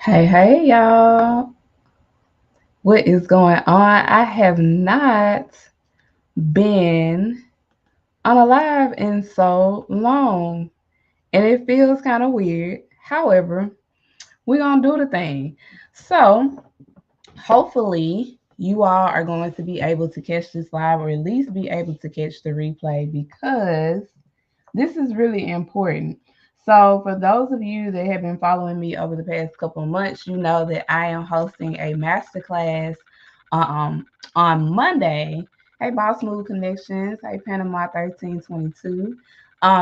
Hey, y'all. What is going on? I have not been on a live in so long, and it feels kind of weird. However, we're going to do the thing. So, hopefully, you all are going to be able to catch this live or at least be able to catch the replay because this is really important. So, for those of you that have been following me over the past couple of months, you know that I am hosting a masterclass um, on Monday. Hey, Boss Move Connections. Hey, Panama 1322.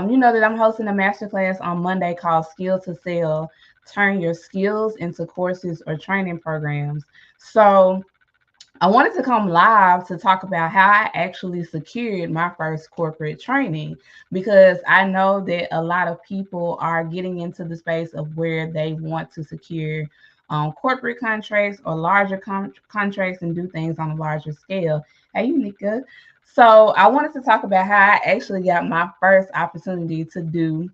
You know that I'm hosting a masterclass on Monday called Skill to Sell. Turn your skills into courses or training programs. So, I wanted to come live to talk about how I actually secured my first corporate training because I know that a lot of people are getting into the space of where they want to secure corporate contracts or larger contracts and do things on a larger scale. Hey, Unica. So I wanted to talk about how I actually got my first opportunity to do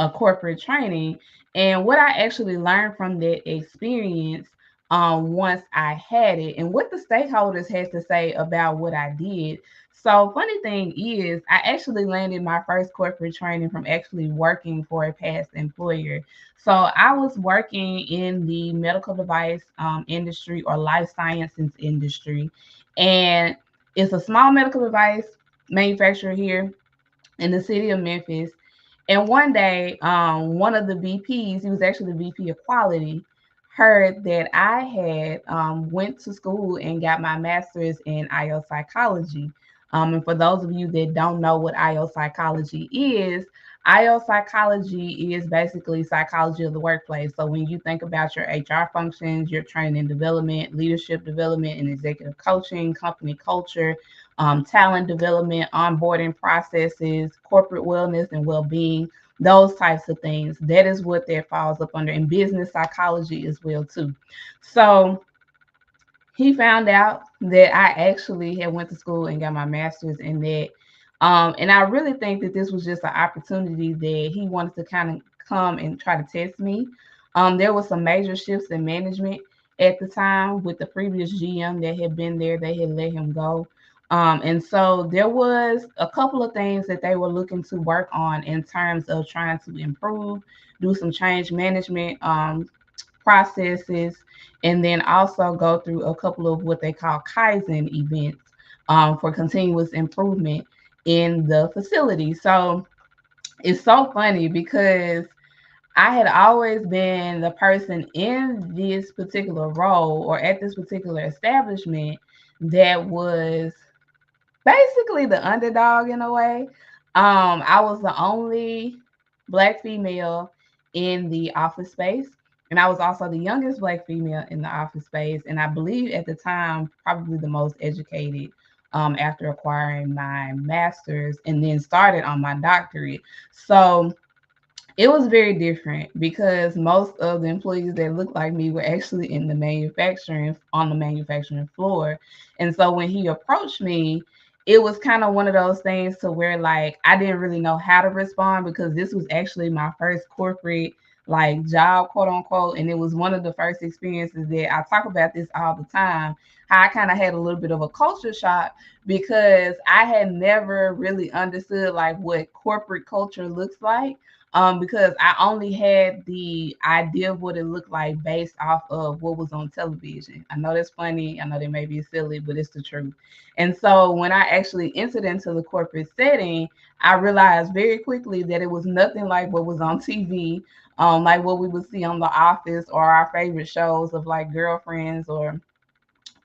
a corporate training and what I actually learned from that experience once I had it and what the stakeholders had to say about what I did. So funny thing is I actually landed my first corporate training from actually working for a past employer. So I was working in the medical device industry or life sciences industry, and it's a small medical device manufacturer here in the city of Memphis. And one day, one of the VPs, he was actually the VP of quality, heard that I had went to school and got my master's in IO psychology. And for those of you that don't know what IO psychology is basically psychology of the workplace. So when you think about your HR functions, your training and development, leadership development, and executive coaching, company culture, talent development, onboarding processes, corporate wellness and well-being, those types of things. That is what that falls up under, and business psychology as well too. So he found out that I actually had went to school and got my master's in that. And I really think that this was just an opportunity that he wanted to kind of come and try to test me. There was some major shifts in management at the time with the previous GM that had been there. They had let him go. And so there was a couple of things that they were looking to work on in terms of trying to improve, do some change management processes, and then also go through a couple of what they call Kaizen events for continuous improvement in the facility. So it's so funny because I had always been the person in this particular role or at this particular establishment that was basically the underdog in a way. I was the only Black female in the office space, and I was also the youngest Black female in the office space, and I believe at the time probably the most educated. After acquiring my master's and then started on my doctorate. So it was very different because most of the employees that looked like me were actually in the manufacturing on the manufacturing floor. And so when he approached me, it was kind of one of those things to where like I didn't really know how to respond because this was actually my first corporate like job, quote unquote. And it was one of the first experiences that I talk about this all the time. How I kind of had a little bit of a culture shock because I had never really understood like what corporate culture looks like, because I only had the idea of what it looked like based off of what was on television. I know that's funny. I know that may be silly, but it's the truth. And so when I actually entered into the corporate setting, I realized very quickly that it was nothing like what was on TV, like what we would see on The Office or our favorite shows of like Girlfriends or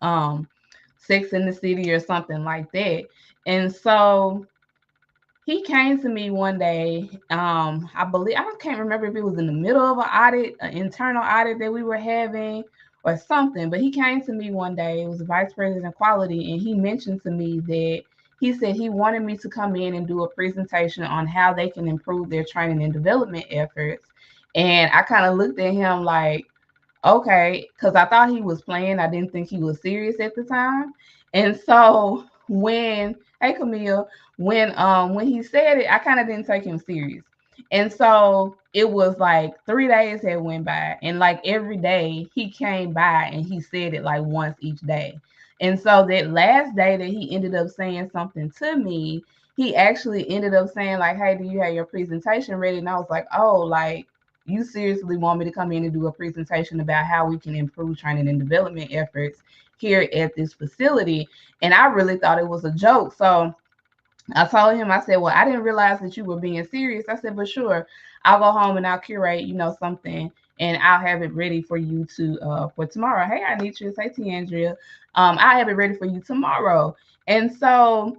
um, Sex in the City or something like that. And so he came to me one day. I believe I can't remember if it was in the middle of an audit, an internal audit that we were having, or something. But he came to me one day. It was the vice president of quality, and he mentioned to me that he said he wanted me to come in and do a presentation on how they can improve their training and development efforts. And I kind of looked at him like, okay, because I thought he was playing. I didn't think he was serious at the time. And so when hey Camille, when he said it, I kind of didn't take him serious. And so it was like 3 days had went by, and like every day he came by and he said it like once each day. And so that last day that he ended up saying something to me, he actually ended up saying like, "Hey, do you have your presentation ready?" And I was like, "Oh, like you seriously want me to come in and do a presentation about how we can improve training and development efforts here at this facility?" And I really thought it was a joke. So I told him, I said, "Well, I didn't realize that you were being serious." I said, "But sure, I'll go home and I'll curate, something, and I'll have it ready for you to for tomorrow." Hey, I need you. Say to Andrea, I'll have it ready for you tomorrow. And so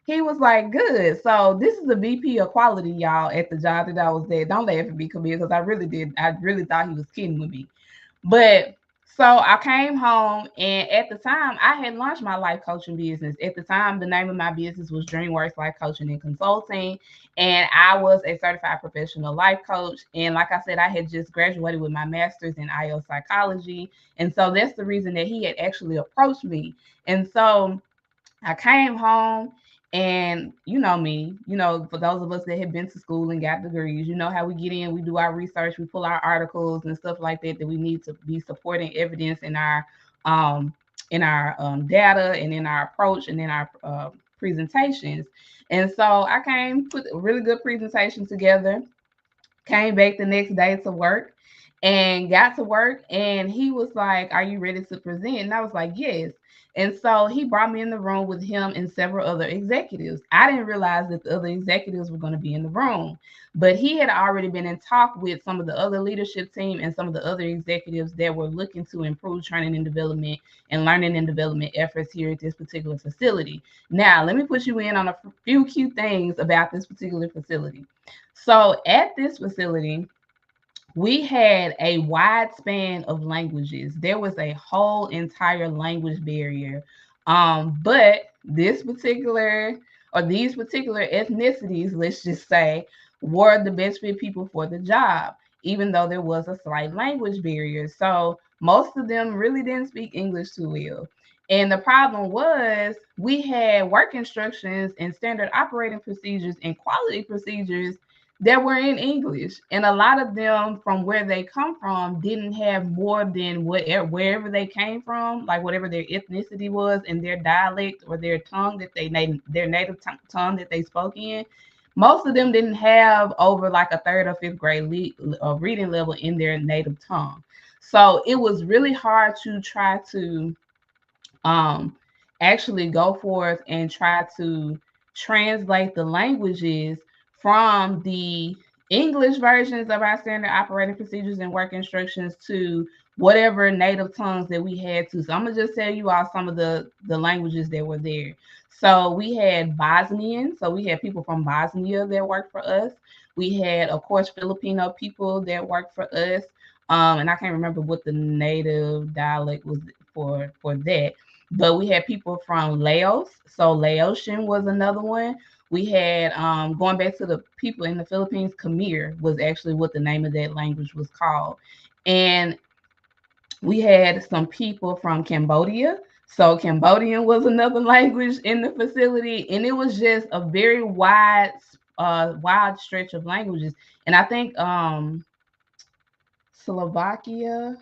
he was like, "Good." So this is the VP of quality, y'all, at the job that I was at. Don't laugh at me, Camille, because I really did. I really thought he was kidding with me. But so I came home, and at the time, I had launched my life coaching business. At the time, the name of my business was DreamWorks Life Coaching and Consulting, and I was a certified professional life coach. And like I said, I had just graduated with my master's in IO psychology, and so that's the reason that he had actually approached me. And so I came home, and you know me, for those of us that have been to school and got degrees, you know how we get in, we do our research, we pull our articles and stuff like that we need to be supporting evidence um in our data and in our approach and in our presentations. And so I came put a really good presentation together, came back the next day to work, and got to work, and he was like, "Are you ready to present?" And I was like, "Yes." And so he brought me in the room with him and several other executives. I didn't realize that the other executives were going to be in the room, but he had already been in talk with some of the other leadership team and some of the other executives that were looking to improve training and development and learning and development efforts here at this particular facility. Now, let me put you in on a few key things about this particular facility. So at this facility, we had a wide span of languages. There was a whole entire language barrier. But this particular or these particular ethnicities, let's just say, were the best fit people for the job, even though there was a slight language barrier. So most of them really didn't speak English too well. And the problem was we had work instructions and standard operating procedures and quality procedures that were in English, and a lot of them from where they come from didn't have more than wherever they came from, like whatever their ethnicity was and their dialect or their tongue that their native tongue that they spoke in. Most of them didn't have over like a third or fifth grade reading level in their native tongue. So it was really hard to try to um, actually go forth and try to translate the languages from the English versions of our standard operating procedures and work instructions to whatever native tongues that we had to. So I'm gonna just tell you all some of the languages that were there. So we had Bosnian, so we had people from Bosnia that worked for us. We had, of course, Filipino people that worked for us. And I can't remember what the native dialect was for that, but we had people from Laos. So Laotian was another one. We had going back to the people in the Philippines, Khmer was actually what the name of that language was called. And we had some people from Cambodia. So Cambodian was another language in the facility, and it was just a very wide stretch of languages. And I think Slovakia,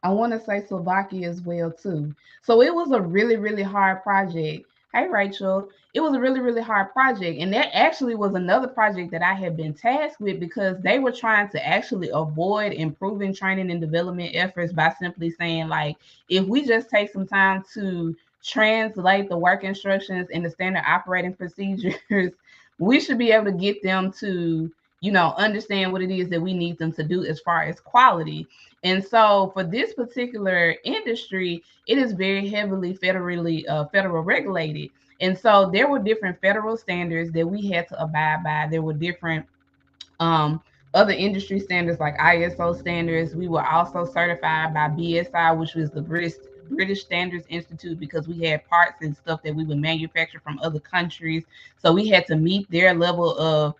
I want to say Slovakia as well too. So it was a really, really hard project. Hey, Rachel. It was a really, really hard project. And that actually was another project that I had been tasked with because they were trying to actually avoid improving training and development efforts by simply saying, like, if we just take some time to translate the work instructions and the standard operating procedures, we should be able to get them to, understand what it is that we need them to do as far as quality. And so for this particular industry, it is very heavily federal regulated. And so there were different federal standards that we had to abide by. There were different um, other industry standards like ISO standards. We were also certified by BSI, which was the British Standards Institute, because we had parts and stuff that we would manufacture from other countries. So we had to meet their level of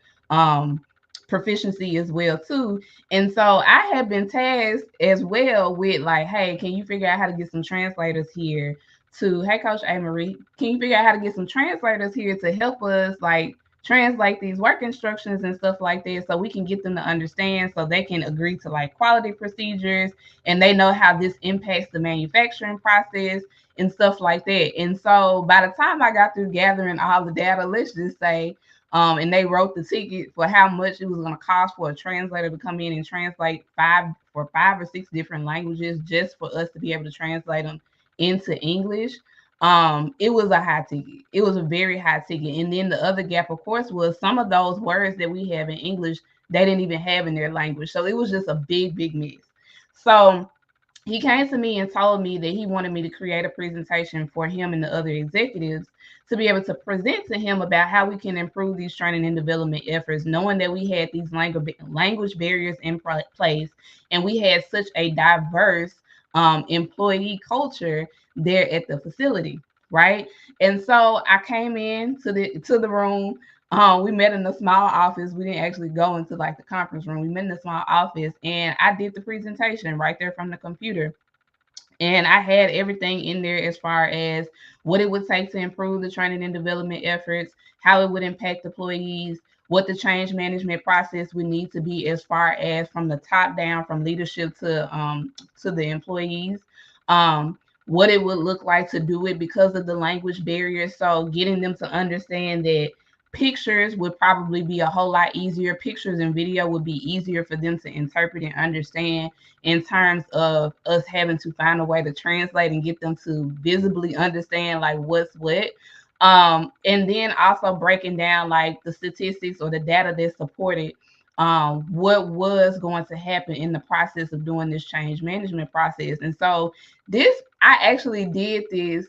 proficiency as well too. And so I have been tasked as well with like, hey, can you figure out how to get some translators here to, hey, Coach A. Marie, can you figure out how to get some translators here to help us like translate these work instructions and stuff like that so we can get them to understand so they can agree to like quality procedures and they know how this impacts the manufacturing process and stuff like that. And so by the time I got through gathering all the data, let's just say, and they wrote the ticket for how much it was going to cost for a translator to come in and translate five or six different languages just for us to be able to translate them into English. It was a high ticket. It was a very high ticket. And then the other gap, of course, was some of those words that we have in English, they didn't even have in their language. So it was just a big, big mess. So he came to me and told me that he wanted me to create a presentation for him and the other executives to be able to present to him about how we can improve these training and development efforts, knowing that we had these language barriers in place and we had such a diverse employee culture there at the facility, right? And so I came in to the room. We met in a small office. We didn't actually go into like the conference room. We met in a small office and I did the presentation right there from the computer. And I had everything in there as far as what it would take to improve the training and development efforts, how it would impact employees, what the change management process would need to be as far as from the top down, from leadership to the employees, what it would look like to do it because of the language barrier. So getting them to understand that pictures would probably be a whole lot easier. Pictures and video would be easier for them to interpret and understand in terms of us having to find a way to translate and get them to visibly understand like what's what. And then also breaking down like the statistics or the data that supported what was going to happen in the process of doing this change management process. And so I actually did this.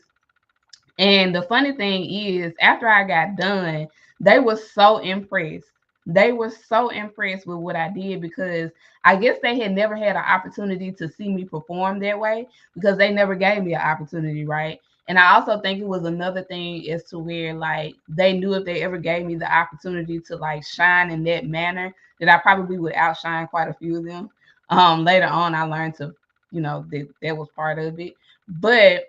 And the funny thing is, after I got done, they were so impressed. They were so impressed with what I did because I guess they had never had an opportunity to see me perform that way because they never gave me an opportunity, right? And I also think it was another thing as to where like they knew if they ever gave me the opportunity to like shine in that manner, that I probably would outshine quite a few of them. Later on, I learned to, that was part of it. But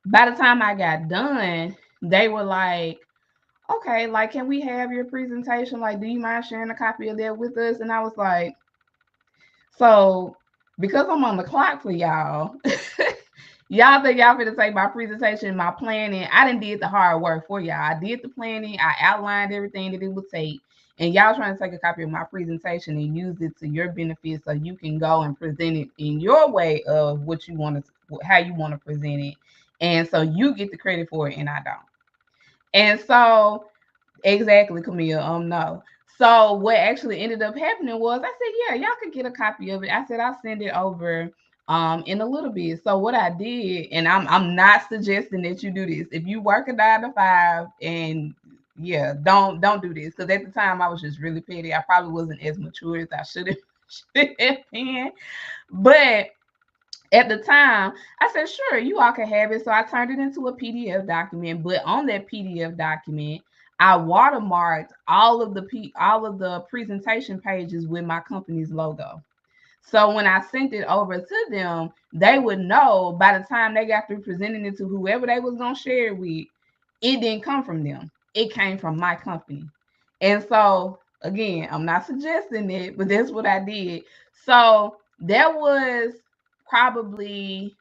by the time I got done, they were like, okay, like, can we have your presentation? Like, do you mind sharing a copy of that with us? And I was like, so because I'm on the clock for y'all, y'all think y'all finna take my presentation, my planning. I didn't did the hard work for y'all. I did the planning. I outlined everything that it would take. And y'all trying to take a copy of my presentation and use it to your benefit so you can go and present it in your way of what you want to, how you want to present it. And so you get the credit for it and I don't. And so, exactly, Camille. No. So what actually ended up happening was I said, yeah, y'all could get a copy of it. I said, I'll send it over in a little bit. So what I did, and I'm not suggesting that you do this. If you work a 9 to 5 and yeah, don't do this. Because at the time I was just really petty. I probably wasn't as mature as I should have been. But at the time, I said, sure, you all can have it. So I turned it into a PDF document. But on that PDF document, I watermarked all of the presentation pages with my company's logo. So when I sent it over to them, they would know by the time they got through presenting it to whoever they was going to share it with, it didn't come from them. It came from my company. And so, again, I'm not suggesting it, but that's what I did. So that was probably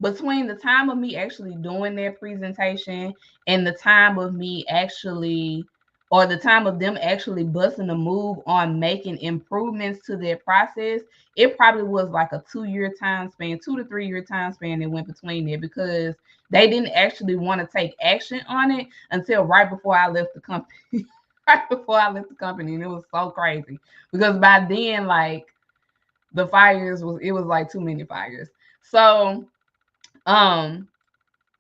between the time of me actually doing their presentation and the time of me actually, or the time of them actually busting a move on making improvements to their process, it probably was like a 2-year time span, 2 to 3 year time span that went between there because they didn't actually want to take action on it until right before I left the company. Right before I left the company. And it was so crazy because by then, like, the fires was like too many fires. So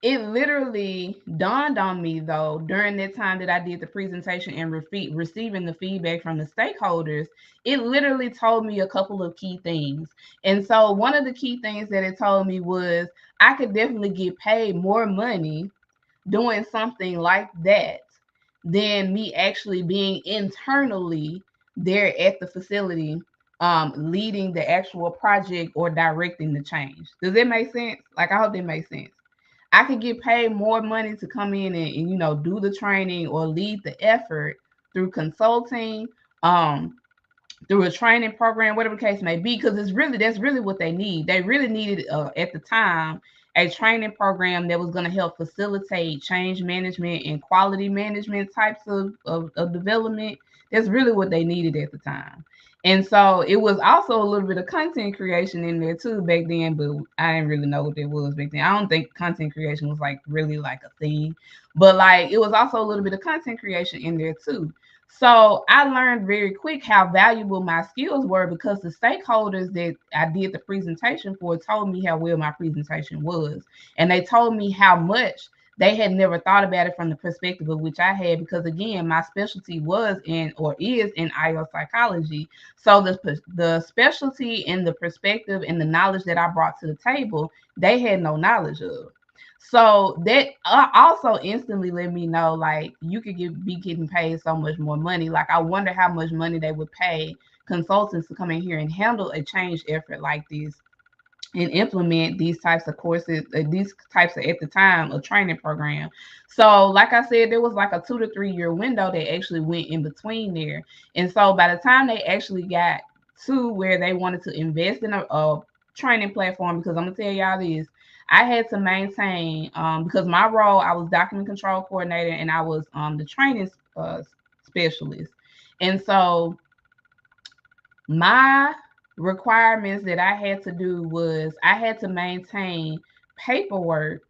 it literally dawned on me though during that time that I did the presentation and receiving the feedback from the stakeholders, it literally told me a couple of key things. And so one of the key things that it told me was I could definitely get paid more money doing something like that than me actually being internally there at the facility, leading the actual project or directing the change. Does that make sense? Like, I hope that makes sense. I could get paid more money to come in and do the training or lead the effort through consulting, um, through a training program, whatever the case may be, because that's really what they need. They really needed at the time a training program that was going to help facilitate change management and quality management types of development. That's really what they needed at the time. And so it was also a little bit of content creation in there too back then, but I didn't really know what that was back then. I don't think content creation was like really like a thing, but like it was also a little bit of content creation in there too. So I learned very quick how valuable my skills were because the stakeholders that I did the presentation for told me how well my presentation was. And they told me how much they had never thought about it from the perspective of which I had, because again, my specialty was in or is in IO psychology. So the specialty and the perspective and the knowledge that I brought to the table, they had no knowledge of. So that also instantly let me know, like, you could be getting paid so much more money. Like, I wonder how much money they would pay consultants to come in here and handle a change effort like this and implement these types of courses, these types of, at the time, a training program. So, like I said, there was like a 2 to 3 year window that actually went in between there. And so by the time they actually got to where they wanted to invest in a training platform, because I'm gonna tell y'all this, I had to maintain, because my role, I was document control coordinator and I was the training specialist. And so my requirements that I had to do was I had to maintain paperwork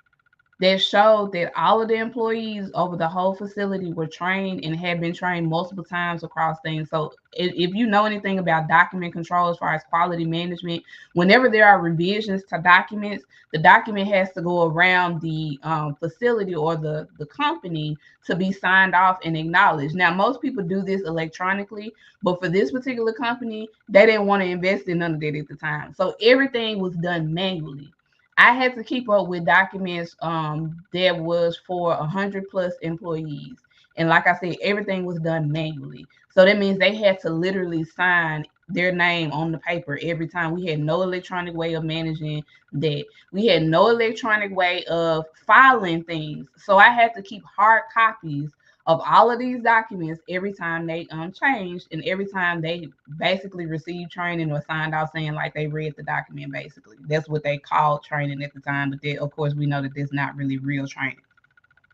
that showed that all of the employees over the whole facility were trained and had been trained multiple times across things. So if you know anything about document control as far as quality management, whenever there are revisions to documents, the document has to go around the facility or the company to be signed off and acknowledged. Now, most people do this electronically, but for this particular company, they didn't want to invest in none of that at the time. So everything was done manually. I had to keep up with documents that was for 100 plus employees. And like I said, everything was done manually. So that means they had to literally sign their name on the paper every time. We had no electronic way of managing that. We had no electronic way of filing things. So I had to keep hard copies of all of these documents every time they changed and every time they basically received training or signed off saying like they read the document. Basically, that's what they called training at the time, but of course we know that that's not really real training,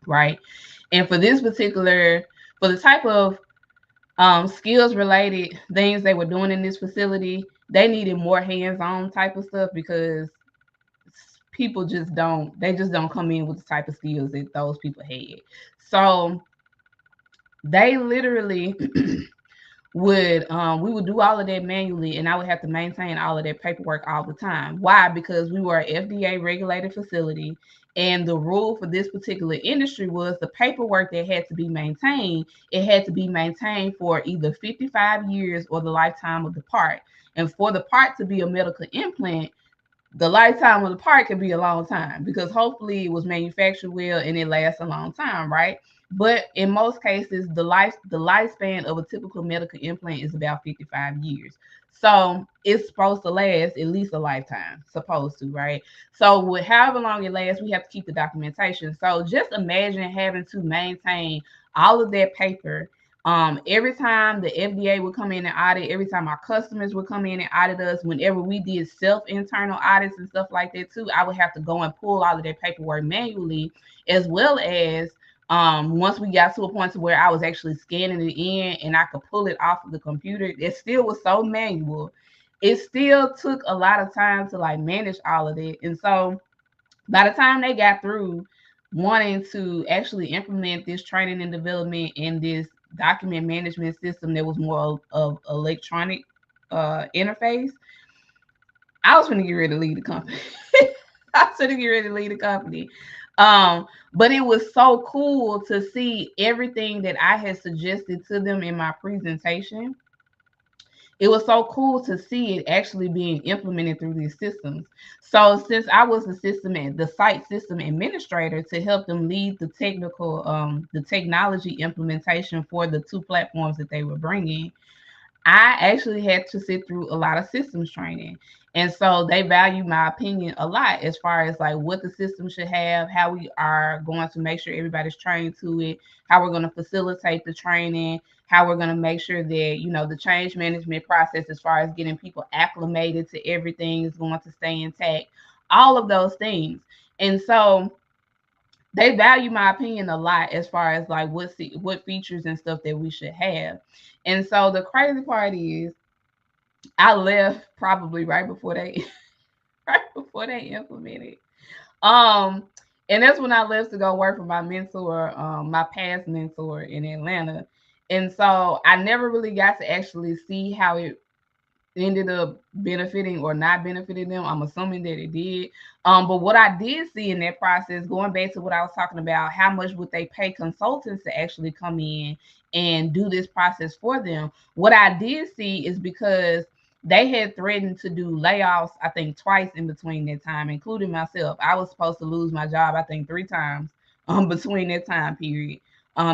right? And for the type of skills related things they were doing in this facility, they needed more hands-on type of stuff because people just don't come in with the type of skills that those people had. So they literally would we would do all of that manually, and I would have to maintain all of that paperwork all the time. Why? Because we were an FDA regulated facility, and the rule for this particular industry was the paperwork that had to be maintained, it had to be maintained for either 55 years or the lifetime of the part. And for the part to be a medical implant, the lifetime of the part could be a long time because hopefully it was manufactured well and it lasts a long time, right? But in most cases, the lifespan of a typical medical implant is about 55 years. So it's supposed to last at least a lifetime, supposed to, right? So with however long it lasts, we have to keep the documentation. So just imagine having to maintain all of that paper. Every time the FDA would come in and audit, every time our customers would come in and audit us, whenever we did self-internal audits and stuff like that too, I would have to go and pull all of that paperwork manually, as well as once we got to a point to where I was actually scanning it in and I could pull it off of the computer, it still was so manual. It still took a lot of time to like manage all of it. And so by the time they got through wanting to actually implement this training and development in this document management system that was more of electronic interface, I was going to get ready to leave the company. I was going to get ready to leave the company. But it was so cool to see everything that I had suggested to them in my presentation. It was so cool to see it actually being implemented through these systems. So since I was the site system administrator to help them lead the technology implementation for the two platforms that they were bringing, I actually had to sit through a lot of systems training. And so they value my opinion a lot as far as like what the system should have, how we are going to make sure everybody's trained to it, how we're going to facilitate the training, how we're going to make sure that, you know, the change management process as far as getting people acclimated to everything is going to stay intact, all of those things. And so they value my opinion a lot as far as like what features and stuff that we should have. And so the crazy part is I left probably right before they right before they implemented. Um and that's when I left to go work for my mentor, my past mentor in Atlanta. And so I never really got to actually see how it ended up benefiting or not benefiting them. I'm assuming that it did. But what I did see in that process, going back to what I was talking about, how much would they pay consultants to actually come in and do this process for them? What I did see is because they had threatened to do layoffs, I think twice in between that time, including myself. I was supposed to lose my job, I think 3 times between that time period.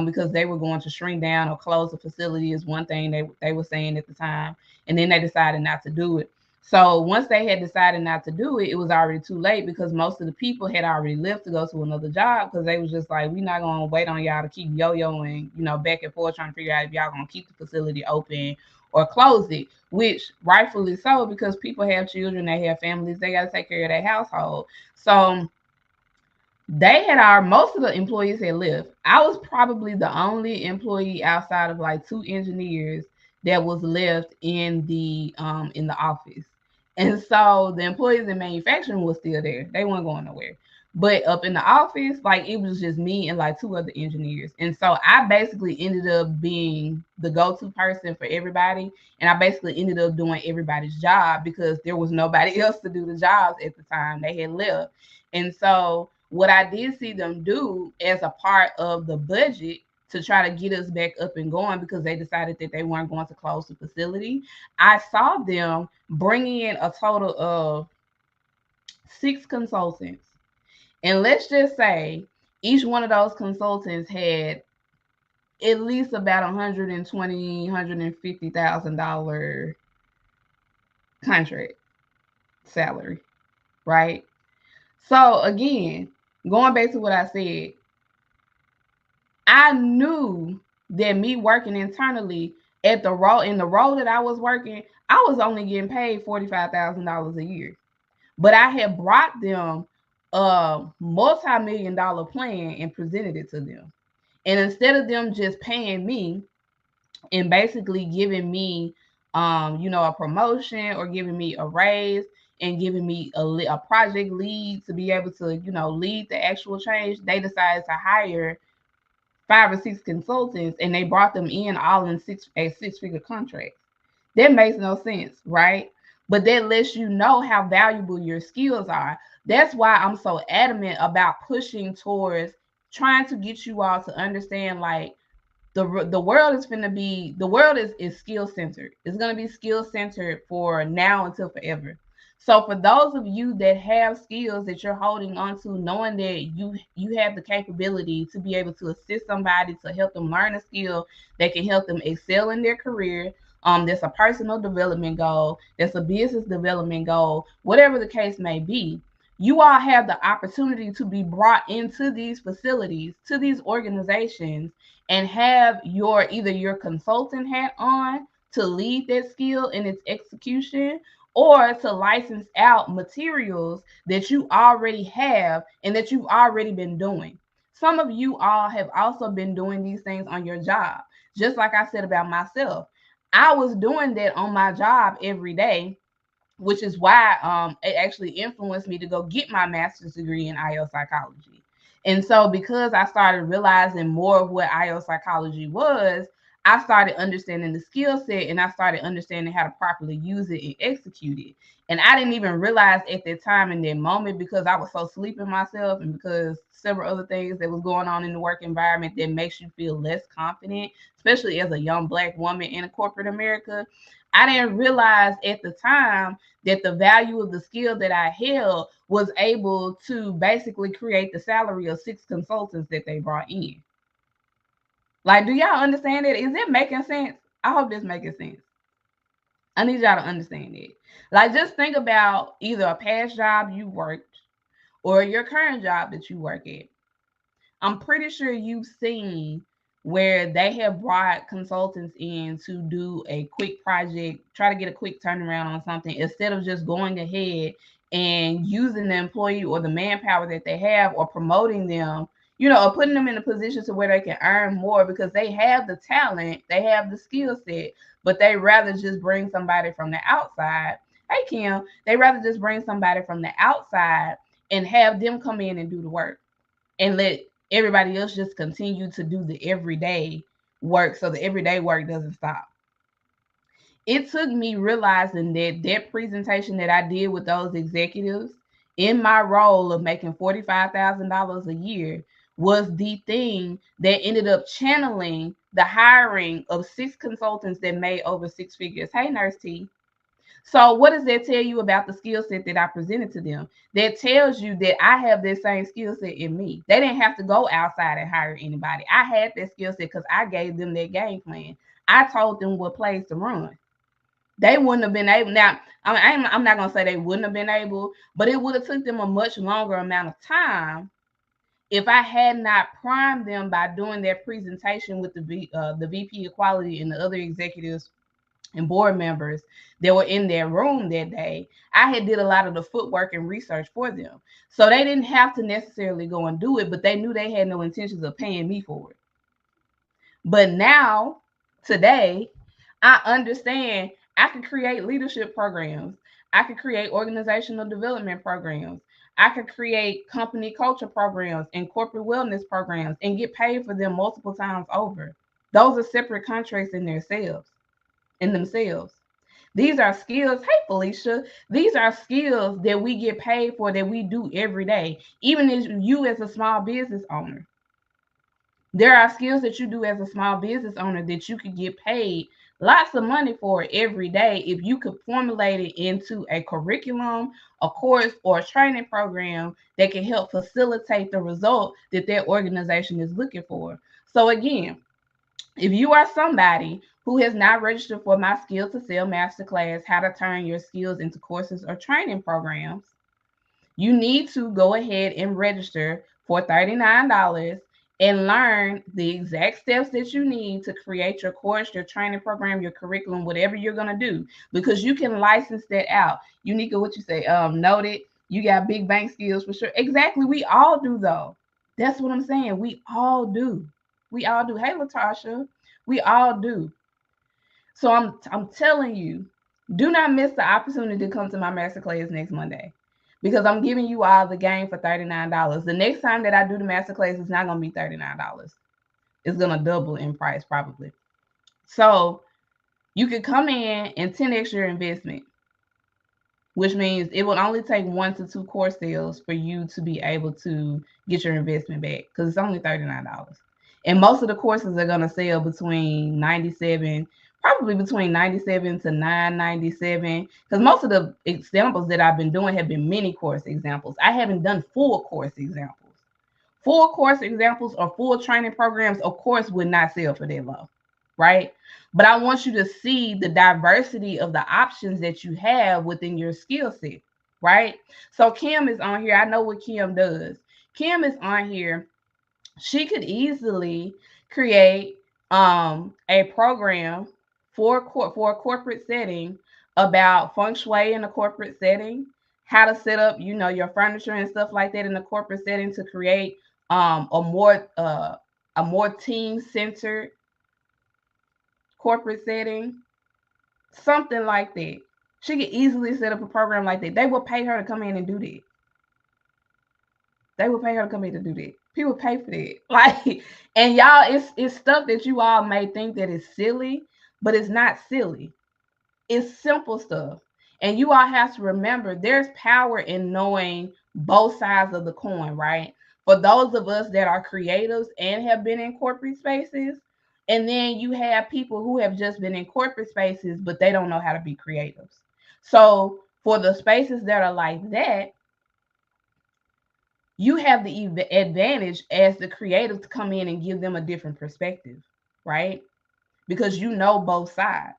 Because they were going to shrink down or close the facility is one thing they were saying at the time, and then they decided not to do it. So once they had decided not to do it, it was already too late because most of the people had already left to go to another job because they was just like, we're not gonna wait on y'all to keep yo-yoing, you know, back and forth trying to figure out if y'all gonna keep the facility open or close it, which rightfully so because people have children, they have families, they gotta take care of their household. So they had most of the employees had left. I was probably the only employee outside of like 2 engineers that was left in the office. And so the employees in manufacturing was still there. They weren't going nowhere. But up in the office, like it was just me and like 2 other engineers. And so I basically ended up being the go-to person for everybody. And I basically ended up doing everybody's job because there was nobody else to do the jobs at the time. They had left. And so what I did see them do as a part of the budget to try to get us back up and going because they decided that they weren't going to close the facility, I saw them bringing in a total of 6 consultants. And let's just say each one of those consultants had at least about $150,000 contract salary, right? So again, going back to what I said, I knew that me working internally in the role that I was working, I was only getting paid $45,000 a year. But I had brought them a multi-million-dollar plan and presented it to them. And instead of them just paying me and basically giving me a promotion or giving me a raise and giving me a project lead to be able to, lead the actual change, they decided to hire 5 or 6 consultants and they brought them in all in 6-figure contracts. That makes no sense, right? But that lets you know how valuable your skills are. That's why I'm so adamant about pushing towards trying to get you all to understand, like, the world is is skill centered. It's going to be skill centered for now until forever. So for those of you that have skills that you're holding on to, knowing that you have the capability to be able to assist somebody to help them learn a skill that can help them excel in their career, that's a personal development goal, that's a business development goal, whatever the case may be, you all have the opportunity to be brought into these facilities, to these organizations, and have either your consultant hat on to lead that skill in its execution, or to license out materials that you already have and that you've already been doing. Some of you all have also been doing these things on your job. Just like I said about myself, I was doing that on my job every day, which is why it actually influenced me to go get my master's degree in IO psychology. And so because I started realizing more of what IO psychology was, I started understanding the skill set and I started understanding how to properly use it and execute it. And I didn't even realize at that time in that moment because I was so sleeping myself and because several other things that was going on in the work environment that makes you feel less confident, especially as a young Black woman in corporate America. I didn't realize at the time that the value of the skill that I held was able to basically create the salary of 6 consultants that they brought in. Like, do y'all understand it? Is it making sense? I hope this making sense. I need y'all to understand it. Like, just think about either a past job you worked or your current job that you work at. I'm pretty sure you've seen where they have brought consultants in to do a quick project, try to get a quick turnaround on something instead of just going ahead and using the employee or the manpower that they have or promoting them, or putting them in a position to where they can earn more because they have the talent, they have the skill set, but they rather just bring somebody from the outside. Hey, Kim, they rather just bring somebody from the outside and have them come in and do the work and let everybody else just continue to do the everyday work so the everyday work doesn't stop. It took me realizing that presentation that I did with those executives in my role of making $45,000 a year was the thing that ended up channeling the hiring of 6 consultants that made over 6 figures. Hey, Nurse T. So what does that tell you about the skill set that I presented to them? That tells you that I have that same skill set in me. They didn't have to go outside and hire anybody. I had that skill set because I gave them that game plan. I told them what plays to run. They wouldn't have been able. Now, I'm not going to say they wouldn't have been able, but it would have took them a much longer amount of time if I had not primed them by doing that presentation with the VP of quality and the other executives and board members that were in their room that day. I had did a lot of the footwork and research for them. So they didn't have to necessarily go and do it, but they knew they had no intentions of paying me for it. But now, today, I understand I can create leadership programs. I can create organizational development programs. I could create company culture programs and corporate wellness programs and get paid for them multiple times over. Those are separate contracts in themselves. These are skills. Hey, Felicia. These are skills that we get paid for that we do every day. Even as you as a small business owner, there are skills that you do as a small business owner that you could get paid lots of money for every day if you could formulate it into a curriculum, a course, or a training program that can help facilitate the result that their organization is looking for. So again, if you are somebody who has not registered for my Skill2Sell Masterclass, how to turn your skills into courses or training programs, you need to go ahead and register for $39 and learn the exact steps that you need to create your course, your training program, your curriculum, whatever you're going to do, because you can license that out. Unica, what you say? Noted. You got big bank skills for sure. Exactly. We all do, though. That's what I'm saying. We all do. We all do. Hey, Latasha. We all do. So I'm telling you, do not miss the opportunity to come to my masterclass next Monday, because I'm giving you all the game for $39. The next time that I do the masterclass, it's not going to be $39. It's going to double in price probably. So you can come in and 10x your investment, which means it will only take 1 to 2 course sales for you to be able to get your investment back, because it's only $39. And most of the courses are going to sell between 97, probably between 97 to 997, because most of the examples that I've been doing have been mini course examples. I haven't done full course examples. Full course examples or full training programs, of course, would not sell for that low, right? But I want you to see the diversity of the options that you have within your skill set, right? So Kim is on here. I know what Kim does. Kim is on here. She could easily create a program for a corporate setting about feng shui in a corporate setting, how to set up, your furniture and stuff like that in a corporate setting to create a more team-centered corporate setting, something like that. She could easily set up a program like that. They will pay her to come in and do that. They will pay her to come in to do that. People pay for that. Like, and y'all, it's stuff that you all may think that is silly, but it's not silly. It's simple stuff. And you all have to remember there's power in knowing both sides of the coin, right? For those of us that are creatives and have been in corporate spaces, and then you have people who have just been in corporate spaces, but they don't know how to be creatives. So for the spaces that are like that, you have the advantage as the creative to come in and give them a different perspective, right? Because you know both sides.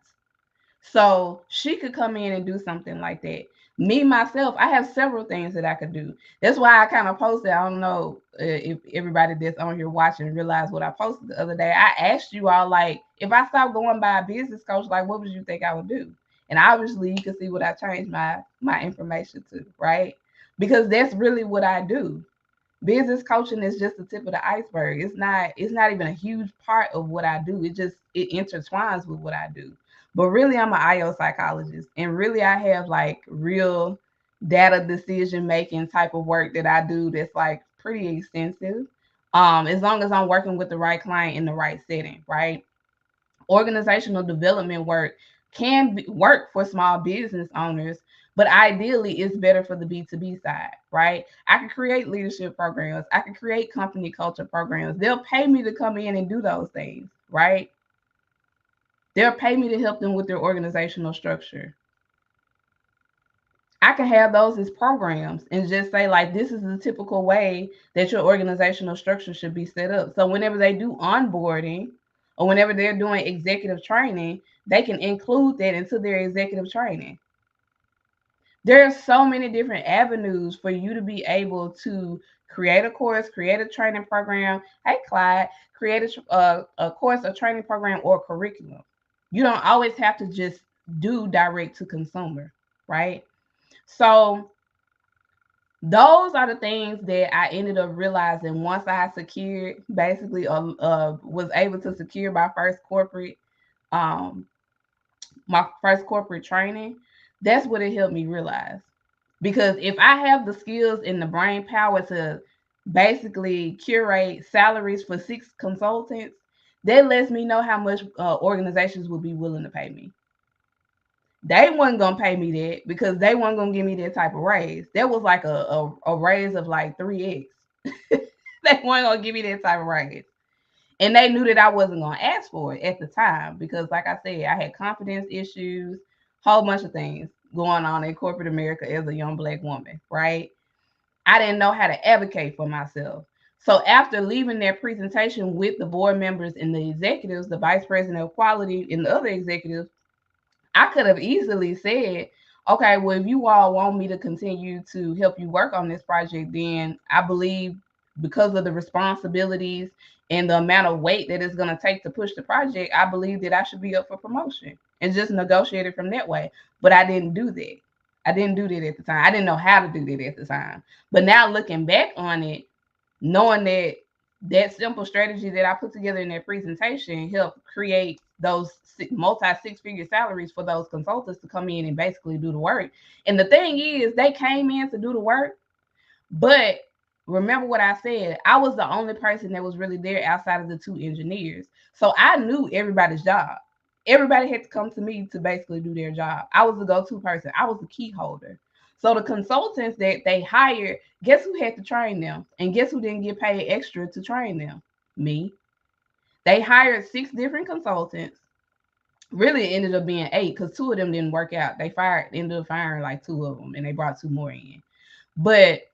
So she could come in and do something like that. Me, myself, I have several things that I could do. That's why I kind of posted. I don't know if everybody that's on here watching realized what I posted the other day. I asked you all, like, if I stopped going by a business coach, like, what would you think I would do? And obviously, you can see what I changed my information to, right? Because that's really what I do. Business coaching is just the tip of the iceberg. It's not even a huge part of what I do. It intertwines with what I do. But really, I'm an IO psychologist, and really I have like real data decision making type of work that I do that's like pretty extensive. As long as I'm working with the right client in the right setting, right? Organizational development work work for small business owners, but ideally it's better for the B2B side, right? I can create leadership programs, I can create company culture programs. They'll pay me to come in and do those things, right? They'll pay me to help them with their organizational structure. I can have those as programs and just say, like, this is the typical way that your organizational structure should be set up. So whenever they do onboarding or whenever they're doing executive training, they can include that into their executive training. There are so many different avenues for you to be able to create a course, create a training program. Hey, Clyde, create a course, a training program, or curriculum. You don't always have to just do direct to consumer, right? So those are the things that I ended up realizing once I secured, basically, was able to secure um, my first corporate training. That's what it helped me realize. Because if I have the skills and the brain power to basically curate salaries for 6 consultants, that lets me know how much organizations will be willing to pay me. They wasn't gonna pay me that because they weren't gonna give me that type of raise. That was like a raise of like 3x. They weren't gonna give me that type of raise. And they knew that I wasn't gonna ask for it at the time because, like I said, I had confidence issues, whole bunch of things going on in corporate America as a young Black woman, right? I didn't know how to advocate for myself. So after leaving that presentation with the board members and the executives, the vice president of quality and the other executives, I could have easily said, okay, well, if you all want me to continue to help you work on this project, then I believe because of the responsibilities and the amount of weight that it's going to take to push the project, I believe that I should be up for promotion and just negotiate it from that way. But I didn't do that. I didn't do that at the time. I didn't know how to do that at the time. But now looking back on it, knowing that simple strategy that I put together in that presentation helped create those multi 6-figure salaries for those consultants to come in and basically do the work. And the thing is, they came in to do the work, but remember what I said, I was the only person that was really there outside of the 2 engineers. So I knew everybody's job. Everybody had to come to me to basically do their job. I was the go-to person. I was the key holder. So the consultants that they hired, guess who had to train them? And guess who didn't get paid extra to train them? Me. They hired 6 different consultants. Really, it ended up being 8 because 2 of them didn't work out. They ended up firing like 2 of them, and they brought 2 more in. But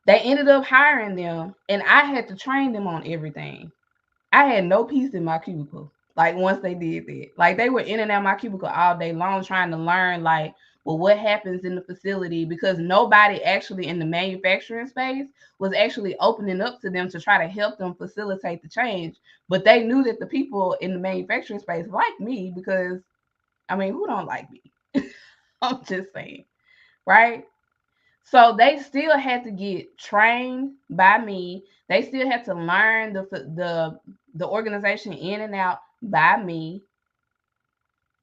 they ended up hiring them, and I had to train them on everything. I had no peace in my cubicle. Like once they did that, like they were in and out my cubicle all day long trying to learn, like, well, what happens in the facility, because nobody actually in the manufacturing space was actually opening up to them to try to help them facilitate the change. But they knew that the people in the manufacturing space liked me because, I mean, who don't like me? I'm just saying, right? So they still had to get trained by me. They still had to learn the organization in and out by me.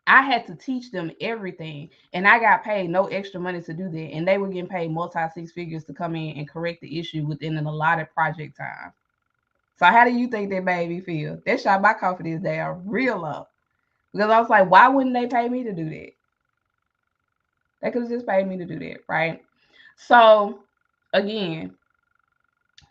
I had to teach them everything, and I got paid no extra money to do that. And they were getting paid multi 6 figures to come in and correct the issue within an allotted project time. So how do you think that made me feel? That shot my confidence down real low because I was like, why wouldn't they pay me to do that? They could have just paid me to do that, right? So again,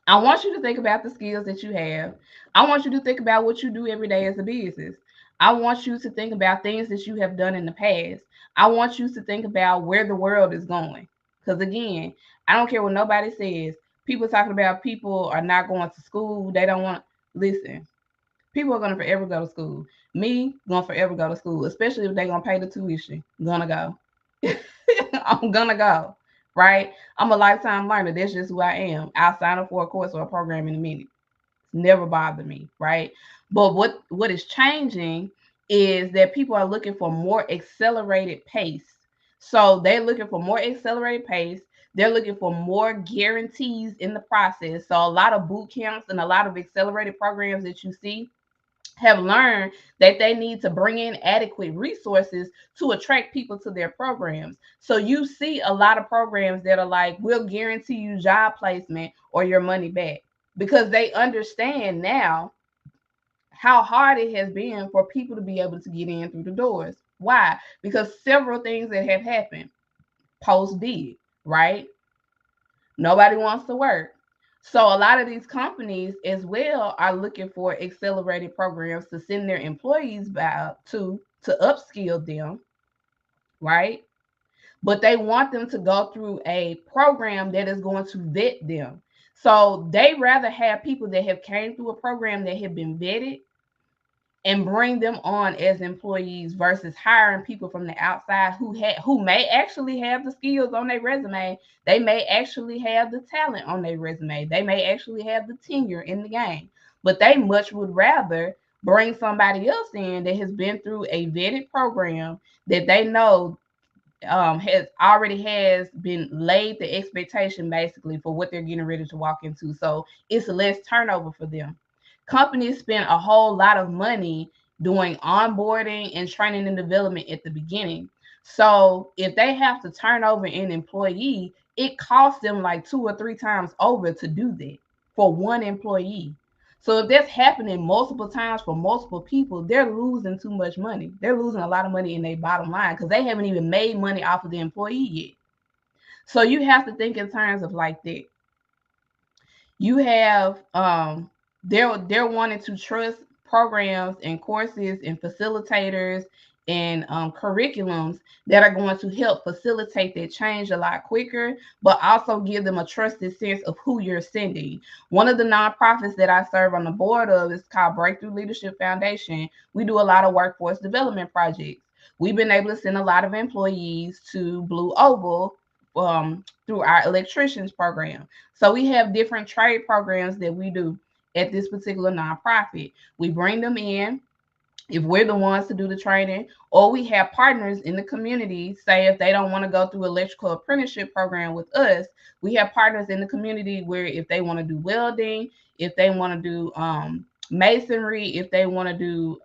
I want you to think about the skills that you have. I want you to think about what you do every day as a business. I want you to think about things that you have done in the past. I want you to think about where the world is going. Because again, I don't care what nobody says. People talking about people are not going to school. They don't want to listen. People are gonna forever go to school. Me, gonna forever go to school, especially if they're gonna pay the tuition. Gonna go. I'm gonna go. Right? I'm a lifetime learner. That's just who I am. I'll sign up for a course or a program in a minute. It's never bothered me, right? But what is changing is that people are looking for more accelerated pace. So they're looking for more accelerated pace. They're looking for more guarantees in the process. So a lot of boot camps and a lot of accelerated programs that you see have learned that they need to bring in adequate resources to attract people to their programs. So you see a lot of programs that are like, we'll guarantee you job placement or your money back, because they understand now how hard it has been for people to be able to get in through the doors. Why? Because several things that have happened post did, right? Nobody wants to work. So a lot of these companies as well are looking for accelerated programs to send their employees back to upskill them, right? But they want them to go through a program that is going to vet them. So they rather have people that have came through a program that have been vetted and bring them on as employees versus hiring people from the outside who may actually have the skills on their resume. They may actually have the talent on their resume. They may actually have the tenure in the game, but they much would rather bring somebody else in that has been through a vetted program that they know has been laid the expectation basically for what they're getting ready to walk into. So it's less turnover for them. Companies spend a whole lot of money doing onboarding and training and development at the beginning. So if they have to turn over an employee, it costs them like 2 or 3 times over to do that for one employee. So if that's happening multiple times for multiple people, they're losing too much money. They're losing a lot of money in their bottom line because they haven't even made money off of the employee yet. So you have to think in terms of like that. You have they're wanting to trust programs and courses and facilitators and curriculums that are going to help facilitate that change a lot quicker, but also give them a trusted sense of who you're sending. One of the nonprofits that I serve on the board of is called Breakthrough Leadership Foundation. We do a lot of workforce development projects. We've been able to send a lot of employees to Blue Oval through our electricians program. So we have different trade programs that we do at this particular nonprofit. We bring them in if we're the ones to do the training, or we have partners in the community. Say if they don't want to go through electrical apprenticeship program with us, we have partners in the community where if they want to do welding, if they want to do masonry, if they want to do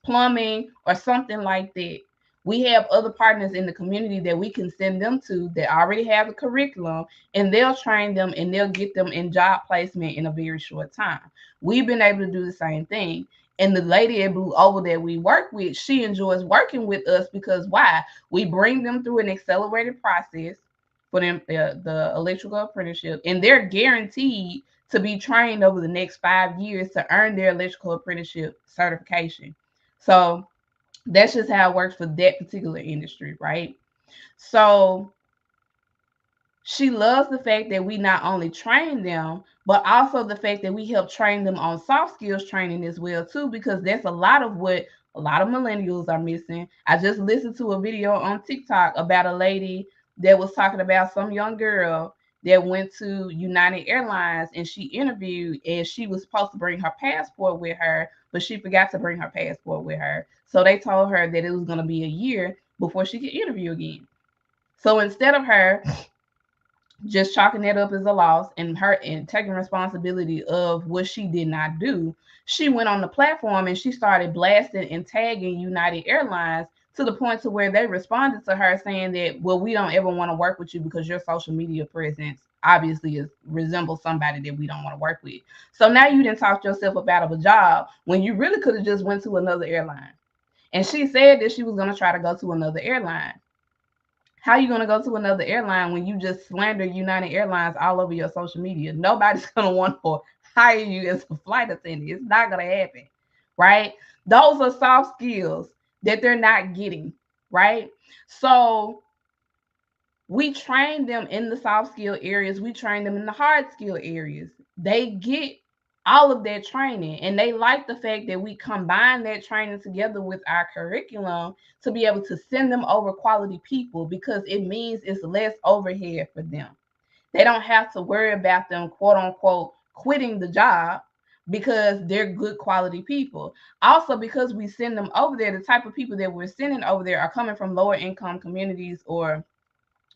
plumbing or something like that. We have other partners in the community that we can send them to that already have a curriculum, and they'll train them and they'll get them in job placement in a very short time. We've been able to do the same thing. And the lady at Blue Oval that we work with, she enjoys working with us because why? We bring them through an accelerated process for them the electrical apprenticeship, and they're guaranteed to be trained over the next 5 years to earn their electrical apprenticeship certification. So that's just how it works for that particular industry, right? So she loves the fact that we not only train them, but also the fact that we help train them on soft skills training as well too, because that's a lot of what a lot of millennials are missing. I just listened to a video on TikTok about a lady that was talking about some young girl that went to United Airlines and she interviewed, and she was supposed to bring her passport with her, but she forgot to bring her passport with her. So they told her that it was going to be a year before she could interview again. So instead of her just chalking that up as a loss and taking responsibility of what she did not do, she went on the platform and she started blasting and tagging United Airlines to the point to where they responded to her saying that, well, we don't ever want to work with you because your social media presence obviously resembles somebody that we don't want to work with. So now you didn't talk yourself up out of a job when you really could have just went to another airline. And she said that she was going to try to go to another airline. How are you going to go to another airline when you just slander United Airlines all over your social media? Nobody's going to want to hire you as a flight attendant. It's not going to happen, right? Those are soft skills that they're not getting, right? So we train them in the soft skill areas. We train them in the hard skill areas. They get all of that training. And they like the fact that we combine that training together with our curriculum to be able to send them over quality people, because it means it's less overhead for them. They don't have to worry about them, quote unquote, quitting the job because they're good quality people. Also, because we send them over there, the type of people that we're sending over there are coming from lower income communities, or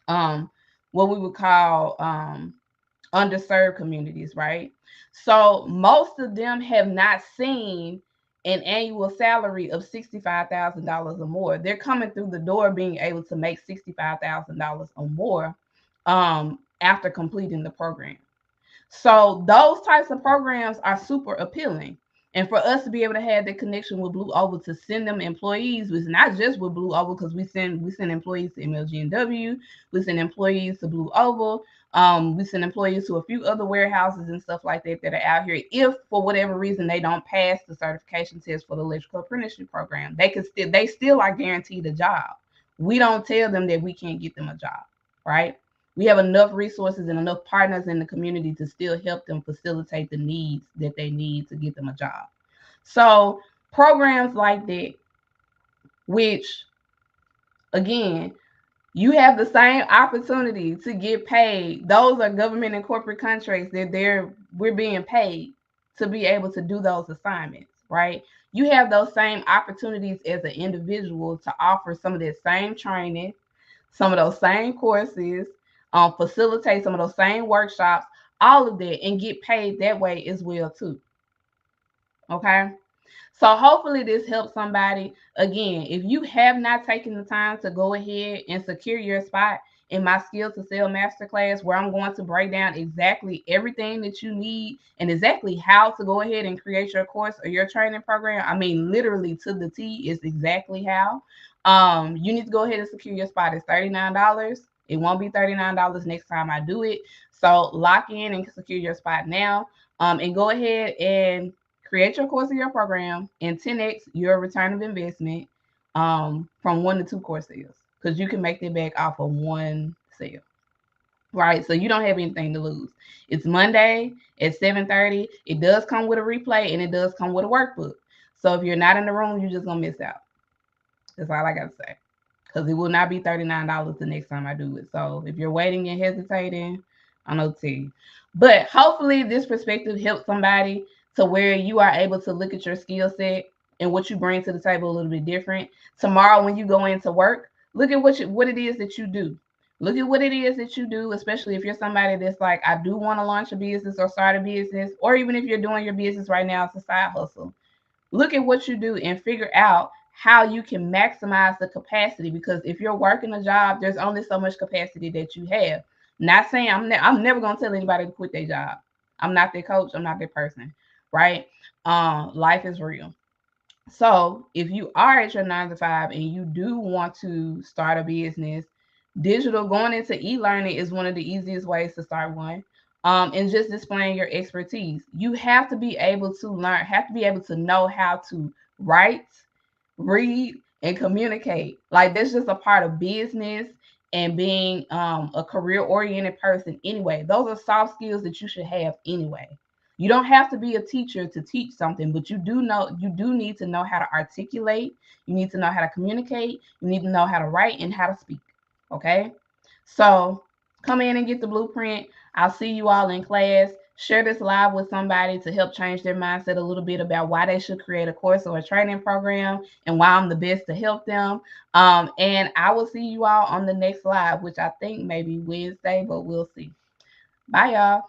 what we would call underserved communities, right? So most of them have not seen an annual salary of $65,000 or more. They're coming through the door being able to make $65,000 or more after completing the program. So those types of programs are super appealing. And for us to be able to have that connection with Blue Oval to send them employees, was not just with Blue Oval, because we send employees to MLG&W, we send employees to Blue Oval, we send employees to a few other warehouses and stuff like that that are out here. If for whatever reason they don't pass the certification test for the electrical apprenticeship program, they still are guaranteed a job. We don't tell them that we can't get them a job, right? We have enough resources and enough partners in the community to still help them facilitate the needs that they need to get them a job. So programs like that, which again, you have the same opportunity to get paid. Those are government and corporate contracts that we're being paid to be able to do those assignments, right? You have those same opportunities as an individual to offer some of that same training, some of those same courses, facilitate some of those same workshops, all of that, and get paid that way as well too. Okay. So hopefully this helps somebody. Again, if you have not taken the time to go ahead and secure your spot in my Skill2Sell Masterclass, where I'm going to break down exactly everything that you need and exactly how to go ahead and create your course or your training program. I mean, literally to the T is exactly how. You need to go ahead and secure your spot. It's $39. It won't be $39 next time I do it. So lock in and secure your spot now. And go ahead and create your course or your program and 10x your return of investment from 1 to 2 course sales, because you can make that back off of one sale, right? So you don't have anything to lose. It's Monday at 7:30. It does come with a replay, and it does come with a workbook. So if you're not in the room, you're just gonna miss out. That's all I gotta say, because it will not be $39 the next time I do it. So if you're waiting and hesitating, I know to tell you. But hopefully this perspective helps somebody to where you are able to look at your skill set and what you bring to the table a little bit different. Tomorrow when you go into work, look at what it is that you do. Look at what it is that you do, especially if you're somebody that's like, I do want to launch a business or start a business, or even if you're doing your business right now as a side hustle. Look at what you do and figure out how you can maximize the capacity, because if you're working a job, there's only so much capacity that you have. Not saying I'm never going to tell anybody to quit their job. I'm not their coach. I'm not their person, right? Life is real. So if you are at your 9 to 5 and you do want to start a business, going into e-learning is one of the easiest ways to start one. And just displaying your expertise. You have to be able to learn, have to be able to know how to write, read, and communicate. Like that's just a part of business and being a career-oriented person anyway. Those are soft skills that you should have anyway. You don't have to be a teacher to teach something, but you do need to know how to articulate. You need to know how to communicate. You need to know how to write and how to speak. Okay? So come in and get the blueprint. I'll see you all in class. Share this live with somebody to help change their mindset a little bit about why they should create a course or a training program and why I'm the best to help them. And I will see you all on the next live, which I think maybe Wednesday, but we'll see. Bye, y'all.